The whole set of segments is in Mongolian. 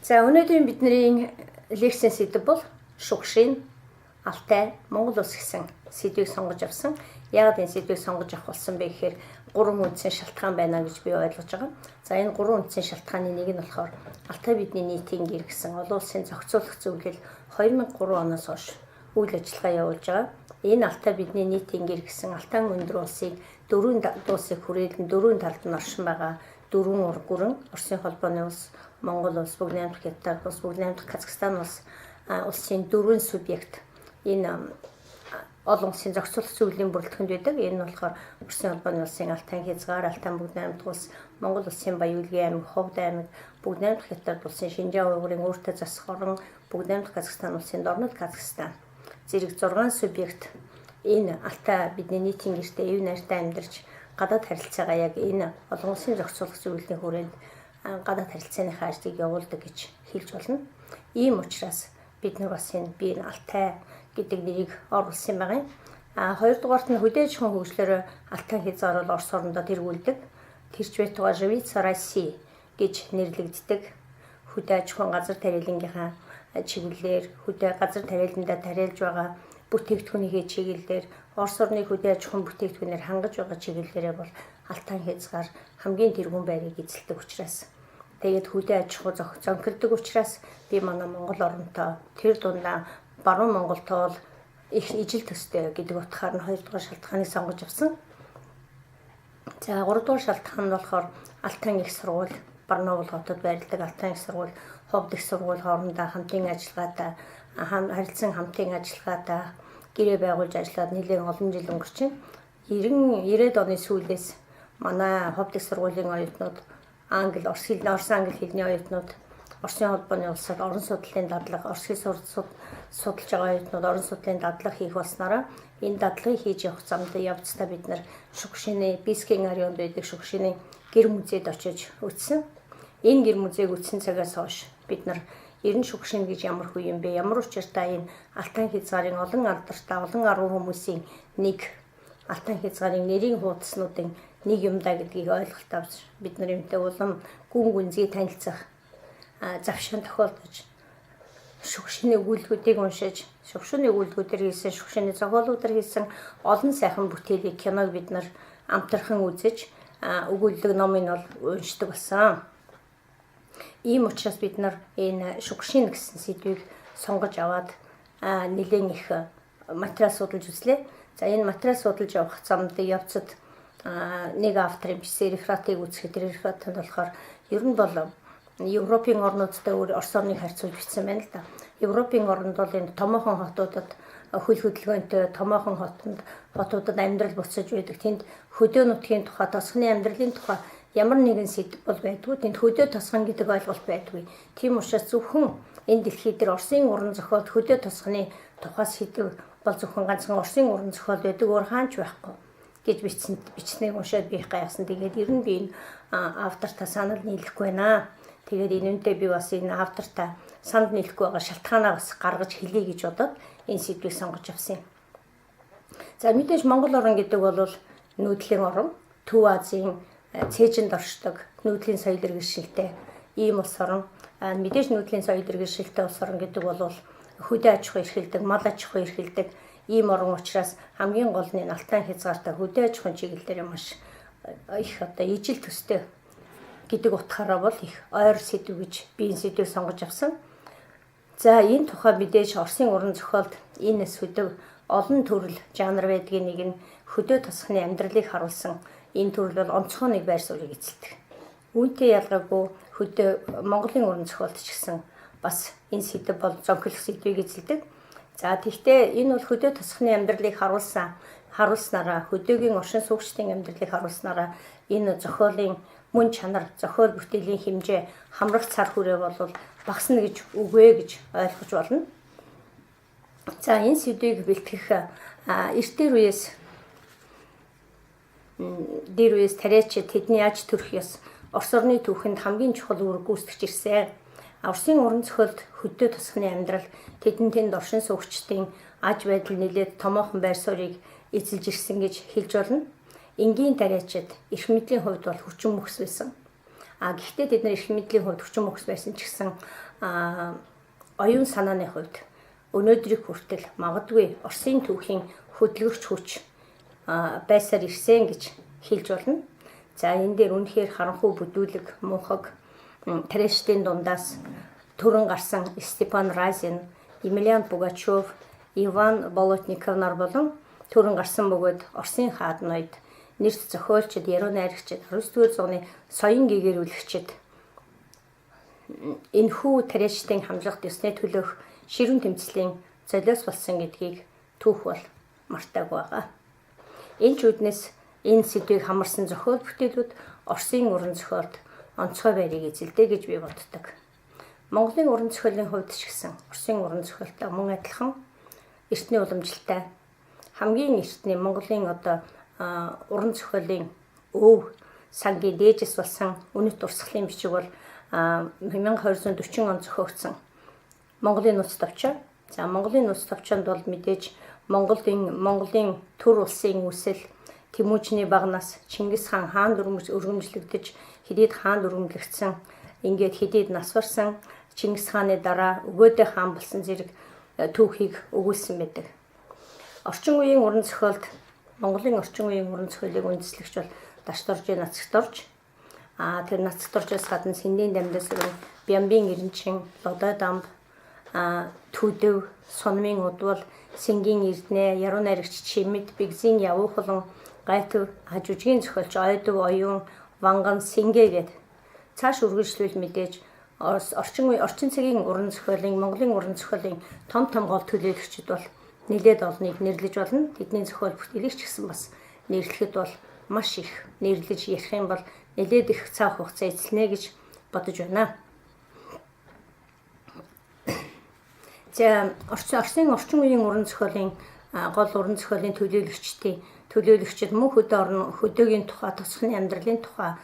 За өнөөдрийн бидний лекцийн сэдэв бол шугшийн Алтай Монгол улс гэсэн сэдвийг сонгож авсан. Яг энэ сэдвийг сонгож авах болсон бэ гэхээр 3 үндсэн шалтгаан байна гэж би ойлгож байгаа. За энэ 3 үндсэн шалтгааны нэг нь болохоор Алтай бидний нийтийн гэр гэсэн олон улсын зохицуулах зөвлөл 2003 оноос хойш үйл ажиллагаа явуулж байгаа. Энэ Алтай бидний нийтийн гэр гэсэн Алтан өндөр улсыг 4 улсыг хүрээлэн 4 талд нь оршин байгаа 4 гүрэн Оросын холбооны улс, Монгол улс, Бүгд найрамдах Хятад улс, Бүгд найрамдах Казахстан улс улсын 4 субъект энэ олон улсын зохицуулах зөвлөлийн бүрэлдэхүүнд байдаг. Энэ нь болохоор Оросын холбооны улсын Алтай хязгаар, Алтай Бүгд найрамдах улс, Монгол улсын Баян-Улгийн аймаг, Ховд аймаг, Бүгд найрамдах Хятад улсын Шинжаан уйгурын өөртөө засах орон, Бүгд найрамдах Казахстан улсын Дорнод Казахстан зэрэг 6 субъект энэ Алтай бидний нийтийн гэртээ эв найртай амьдарч гадаад харилцаагаа яг энэ олон улсын зохицуулах зөвлөлийн хүрээнд гадаад харилцааныхаа ажлыг явуулдаг гэж хэлж болно. Ийм учраас бид нар бас энэ би Алтай гэдэг нэрийг оруулсан байгаа юм. Хоёрдугаарт нь хөдөөж хон хөгжлөөр Алтай хязгаар бол Орос орондоо тэргүүлдэг. Тэрч байтугай Живица России гэж нэрлэгддэг. Хөдөө аж ахуйн газар тариалангийнхаа чиглэлээр хөдөө газар тариаландаа тариалж байгаа бүтээгдэхүүнийхээ чиглэлээр Орос орны хөдөө аж ахуйн бүтээгдэхүүнээр хангаж байгаа чиглэлээрээ бол Алтай хязгаар хамгийн тэргүүн байрыг эзэлдэг учраас тэгээд хөдөө аж ахуй зонхирдог учраас би манай Монгол оронтой тэр дундаа баруун Монголтой бол их ижил төстэй гэдэг утгаар нь 2 дугаар шалтгааныг сонгож авсан. За 3 дугаар шалтгаан нь болохоор Алтай их сургууль Барнаул хотод байрладаг Алтай их сургууль, Ховд их сургууль хоорондоо хамтын ажиллагаатай харилцан хамтын ажиллагаатай гэрээ байгуулж ажиллаад нэлээд олон жил өнгөрчин. 90-90-ад оны сүүлээс манай Ховд их сургуулийн оюутнууд англи, орос англи хэлний оюутнууд Оросын холбооны улсад орон судлалын дадлага, Оросыг судалж байгаа оюутнууд орон судлалын дадлага хийх болсноор энэ дадлагыг хийж явах замд явцдаа бид нар шугшины Бискийн районд байдаг шугшины гэр музейд очиж үзсэн. Энэ гэр музейг үзсэн цагаас хойш бид нар ер нь шугшин гэж ямар хүү юм бэ? Ямар учиртай энэ Алтай хязгаарын олон алдартай, олон арга хүмүүсийн нэг Алтай хязгаарын нэрийн хуудаснуудын нэг юм да гэдгийг ойлголт авч бид нар юмтай улам гүн гүнзгий танилцах завшаан тохиолдож шугшины өгүүлбэрүүдийг уншиж, шугшины өгүүлбэрүүдээр хийсэн, шугшины зохиолуудаар хийсэн олон сайхан бүтээлийг киног бид нар амтархан үзэж өгүүлбэг номыг бол уншдаг болсон. Ийм учраас бид нар энэ шугшин гэсэн сэдвийг сонгож аваад нэлээд их материал судалж үзлээ. За энэ материал судалж явах замд явцад нэг авторын бичсэн рефератыг үзэхэд реферат нь болохоор ер нь бол Европын орнуудтай Орос орныг харьцуулж бичсэн байна л да. Европын орнд бол энэ томоохон хотуудад хөл хөдөлгөөнтэй томоохон хотуудад амьдрал буцаж байдаг. Тэнд хөдөө нутгийн тухай, тосгоны амьдралын тухай ямар нэгэн сэдв бол байдгүй. Тэнд хөдөө тосгон гэдэг ойлголт байдгүй. Тийм учраас зөвхөн энэ дэлхий дээр Оросын уран зохиолд хөдөө тосгоны тухай сэдв бол зөвхөн ганцхан Оросын уран зохиол байдаг, өөр хаач байхгүй гэж бичснийг уншаад би гайхсан. Тэгээд ер нь би энэ автортай санал нийлэхгүй байна. Тэгээд энэ үнэндээ би бас энэ автортай санал нийлэхгүй байгаа шалтгаанаа бас гаргаж хэлье гэж бодоод энэ сэдвийг сонгож авсан юм. За мэдээж Монгол орн гэдэг бол нүүдлийн орн, Төв Азийн цээжинд оршдог нүүдлийн соёл иргэншилтэй ийм улс орн. Мэдээж нүүдлийн соёл иргэншилтэй улс орн гэдэг бол хөдөө аж ахуй эрхэлдэг, мал аж ахуй эрхэлдэг ийм орн учраас хамгийн гол нь Алтай хязгаартай хөдөө аж ахуйн чиглэлээр маш их ижил төстэй гэдэг утгаараа бол их ойр сэдв гэж би энэ сэдвийг сонгож авсан. За энэ тухай мэдээж Оросын уран зохиолд энэ сэдв олон төрөл жанр байдгийн нэг нь хөдөө тосгоны амьдралыг харуулсан энэ төрөл бол онцгой нэг байр суурийг эзэлдэг. Үүнтэй ялгаагүй хөдөө Монголын уран зохиолд ч гэсэн бас энэ сэдв бол зохиолох сэдвийг эзэлдэг. За тэгвэл энэ бол хөдөө тосгоны амьдралыг харуулснараа хөдөөгийн оршин суугчдын амьдралыг харуулснараа энэ зохиолын мөн чанар, зохиол бүтээлийн хэмжээ, хамрах цар хүрээ бол багасна гэж үгүй гэж ойлгож болно. За энэ сэдвийг бэлтгэх эртээр үеэс тариачид тэдний аж төрөх ёс Орос орны түүхэнд хамгийн чухал үүрэг гүйцэтгэж ирсэн. Оросын уран зохиолд хөдөө тосгоны амьдрал тэнд оршин суугчдын аж байдал нэлээд томоохон байр суурийг эзэлж ирсэн гэж хэлж болно. Энгийн тариачид эрх мэдлийн хувьд бол хүчин мөхс байсан. Гэхдээ тэд нар эрх мэдлийн хувьд хүчин мөхс байсан ч гэсэн оюун санааны хувьд өнөөдрийг хүртэл магадгүй Оросын түүхийн хөдөлгөгч хүч байсаар ирсэн гэж хэлж болно. За энэ дээр үнэхээр харанхуй бүдүүлэг, мунхаг, трэштийн дундаас төрөн гарсан Степан Разин, Емельян Пугачев, Иван Болотников нар болон төрөн гарсан бөгөөд Оросын хааднууд, нэрт зохиолчид, яруу найрагчид, 19-р зууны соён гэгэрүүлэгчид энэхүү трэштийн хамжлагт ёсны төлөөх ширүүн тэмцлийн золиос болсон гэдгийг түүх бол мартаагүй байгаа. Энэ ч үднэс энэ сэдвийг хамарсан зохиол бүтээлүүд Оросын уран зохиолд онцгой байрыг эзэлдэг гэж би боддог. Монголын уран зохиолын хувьд ч гэсэн Оросын уран зохиолтой мөн адилхан эртний уламжлалтай хамгийн эртний Монголын уран зохиолын өв сангийн дээжис болсон үнэт урсгалын бичиг бол 1240 он зохиогдсон Монголын нууц товчоо. За Монголын нууц товчоонд бол мэдээж Монголын төр улсын үүсэл Тэмүүжний багнаас Чингис хаан хаан өргөмжлөгдөж хэдийд хаан өргөмжлөгдсөн. Ингээд хэдийд нас барсан Чингис хааны дараа өгөөдөө хаан болсон зэрэг түүхийг өгүүлсэн байдаг. Орчин үеийн уран зохиолд Монголын орчин үеийн уран зохиолыг үндэслэгч бол Дашторжийн Нацагторж. Тэр Нацагторжоос гадна Сэндийн дамдаас Бямбийн Эренчин, Лодой дамб, Төдөв, Сунмын удвал, Сэнгийн Эрдэнэ, яруу найрагч Чимэд, Бигзийн Явуухлан, Гайтв, Жүжигийн зохиолч Ойдов, Оюун, Ванган, Сингэ гээд цааш үргэлжлүүл мэдээж орчин цагийн уран зохиолын Монголын уран зохиолын том гол төлөөлөгчид бол нэлээд олныг нэрлэж болно. Тэдний зохиол бүтээлийг ч гэсэн бас нэрлэхэд бол маш их нэрлэж ярих юм бол нэлээд их цаг хугацаа эзэлнэ гэж бодож байна. За Оросын орчин үеийн уран зохиолын гол уран зохиолын төлөөлөгчид мөн хөдөөгийн тухай, тосхны амьдралын тухай,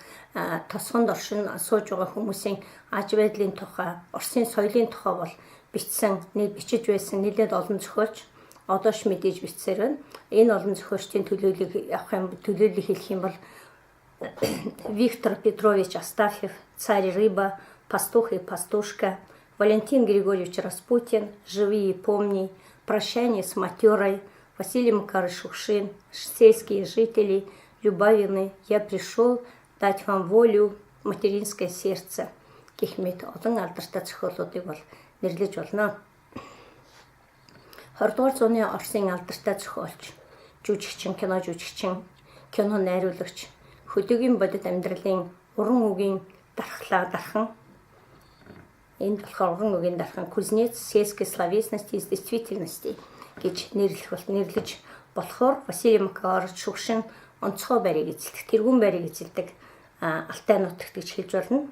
тосхонд оршин сууж байгаа хүмүүсийн аж байдлын тухай, Оросын соёлын тухай бол бичиж байсан нэлээд олон зохиолч одоош мэдээж бичсээр байна. Энэ олон зохиолчдын төлөөллийг хэлэх юм бол Виктор Петрович Астафьев, Царь Рыба, Пастух и Пастушка, Валентин Григорьевич Распутин, Живи и помни, Прощание с матерой, Василий Макарович Шукшин, Сельские жители, Любавины, Я пришел дать вам волю, Материнское сердце гэх мэт олон алдартай зохиолуудыг бол нэрлэж болно. 20-р зууны Оросын алдартай зохиолч, жүжигчин, кино найруулагч, хөдөөгийн бодит амьдралын уран үгийн дархан энд болохоор уран үгийн дархан кузнец сельской словесности из действительности гэж нэрлэж болохоор Василий Макарович Шукшин онцгой байрыг эзэлдэг, тэргүүн байрыг эзэлдэг Алтай нутагт гэж хэлж болно.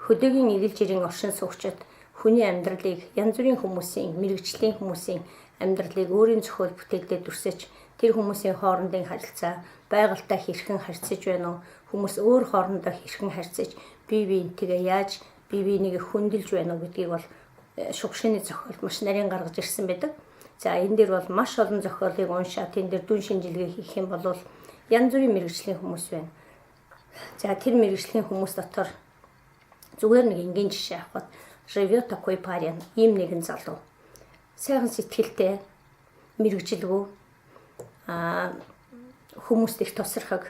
Хөдөөгийн эгэлж ирэн оршин суугчид хүний амьдралыг янз бүрийн хүмүүсийн, мэрэгжлийн хүмүүсийн амьдралыг өөрийн зохиол бүтээлдээ дүрсэж тэр хүмүүсийн хоорондын харилцаа байгальтай хэрхэн харьцаж байна уу? Хүмүүс өөр хоорондоо хэрхэн харьцаж бие биентэйгээ яаж бие биенийг хөндлөж байна уу гэдгийг бол Шукшины зохиолд маш нарийн гаргаж ирсэн байдаг. За энэ дээр бол маш олон зохиолыг уншаад энэ дээр дүн шинжилгээ хийх юм бол янз бүрийн мэрэгжлийн хүмүүс байна. За тэр мэрэгжлийн хүмүүс дотор зүгээр нэг энгийн жишээ авахад живет такой парень, ийм нэгэн залуу. Сайхан сэтгэлтэй, мэрэгжилгүй, хүмүүст их тосрохог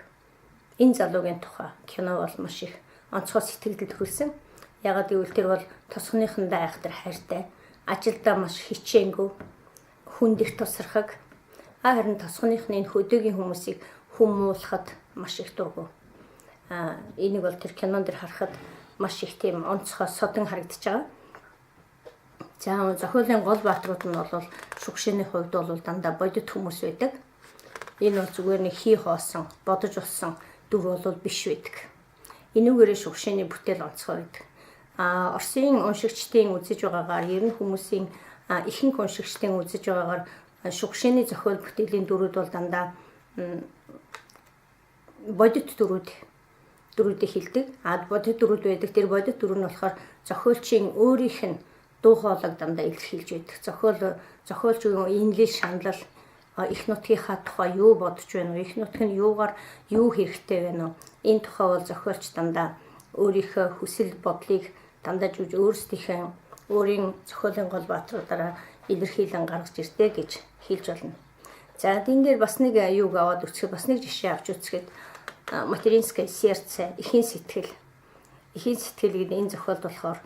энэ залуугийн тухай кино бол маш их онцгой сэтгэлд төрүүлсэн. Ягаад гэвэл тэр бол тосхныхандаа айхтар хайртай, ажилдаа маш хичээнгүй, хүнд их тосрохог, харин тосхныхны хөдөөгийн хүмүүсийг хүмүүлхад маш их дургу. Энийг бол тэр кинон дээр харахад маш их тийм онцгой содон харагдаж байгаа. За зохиолын гол бааtruуд нь бол Шукшины хувьд бол дандаа бодит хүмүүс байдаг. Энэ бол зүгээр нэг хий хоосон, бодож болсон дүр бол биш байдаг. Энүүгээрээ Шукшины бүтээл онцгой байдаг. Оросын уншигчдын үзэж байгаагаар ер нь хүмүүсийн ихэнх уншигчдын үзэж байгаагаар Шукшины зохиол бүтээлийн дүрүүд бол дандаа бодит дүрүүдийг хэлдэг. Бодит дүрүүд байдаг. Тэр бодит дүр нь болохоор зохиолчийн өөрийнх нь дуу хоолойг дандаа илэрхийлж байдаг. Зохиолч инлиш шаналл их нутгийнхаа тухай юу бодож байна уу? Их нутг нь юугаар юу хэрэгтэй байна уу? Энэ тухай бол зохиолч дандаа өөрийнхөө хүсэл бодлыг дандаа жүж өөрсдийнхээ өөрийн зохиолын гол баатруудаараа илэрхийлэн гаргаж ирдэ гэж хэлж болно. За энэ дээр бас нэг юуг аваад үзэхэд бас нэг жишээ авч үзэхэд материнское сердце эхийн сэтгэл гэдэг энэ зохиолд болохоор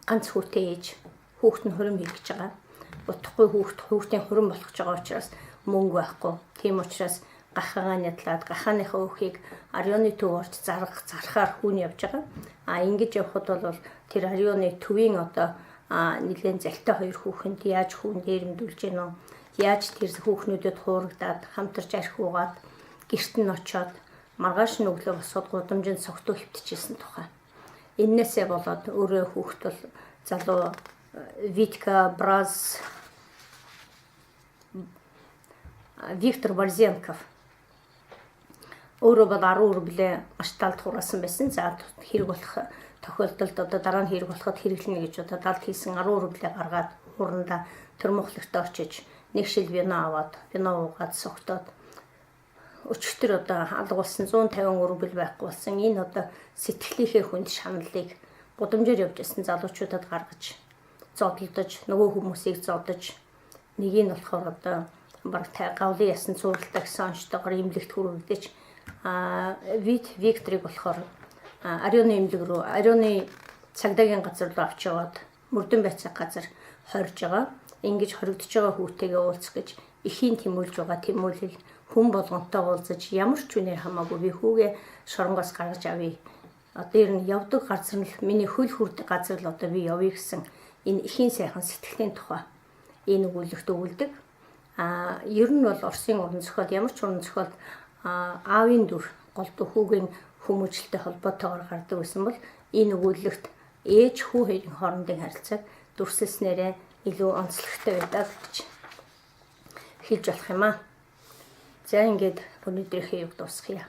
ганц хүүтэй ээж хүүхэд нь хурим хэрэгж байгаа. Утгагүй хүүхдийн хурим болгож байгаа учраас мөнгө байхгүй. Тийм учраас гахагаа нядлаад гахааныхаа өхийг Орионы төв орж зархаар хүн явж байгаа. Ингэж явхад бол тэр Орионы төвийн одоо нэлээд залтай хоёр хүүхэнд яаж хүн дээрэмдүүлж гинөө, яаж тэр хүүхнүүдэд хуурагдаад хамтарч арх уугаад гэрт нь очоод маргааш нь өглөө босоод гудамжинд согтуу хөвтчихсэн тухай. Эннээсээ болоод өөрөө хүүхэд бол залуу Витка Браз Виктор Борзенков өөрөө бол 10 рублээ маш талд хураасан байсан. За хэрэг болох тохиолдолд одоо дараа нь хэрэг болоход хэрэглэнэ гэж одоо далд хийсэн 10 рублээ гаргаад хуурандаа төрмөхлөгтө очиж нэг шил вино аваад вино уугаад согтоод өчигдөр одоо алга болсон 150 рубль байхгүй болсон. Энэ одоо сэтгэлийнхээ хүнд шаналлыг гудамжаар явж байсан залуучуудад гаргаж зодолдож нөгөө хүмүүсийг зодож нэгийг нь болохоор одоо баг гавлын ясан цуурлалтаа гэсэн онцтойгоор имлэгт хүргэгдэж Викторыг болохоор Орионы имлэг рүү Орионы цагдаагийн газар руу авч яваад мөрдөн байцаах газар хорж байгаа. Ингэж хоригдож байгаа хүүтэйгээ уулзах гэж эхийн тэмүүлж байгаа тэмүүлэл хүн болгонтой уулзаж ямар ч үнээр хамаагүй би хүүгээ шоронгоос гаргаж авъя. Одоо ер нь явдаг газар нь миний хөл хүрдэг газар л одоо би явъя гэсэн энэ эхийн сайхан сэтгэлийн тухай энэ өгүүлэгт өгүүлдэг. Ер нь бол Оросын уран зохиол ямар ч уран зохиол аавын дүр голдуу хүүгийн хүмүүжлэлтэй холбоотойгоор гардаг байсан бол энэ өгүүлэгт ээж хүү хоёрын хоорондын харилцааг дүрсэлснээрээ илүү онцлогтой байдаг гэж хэлж болох юм аа. За ингээд өнөөдрийнхээ юг дуусгая.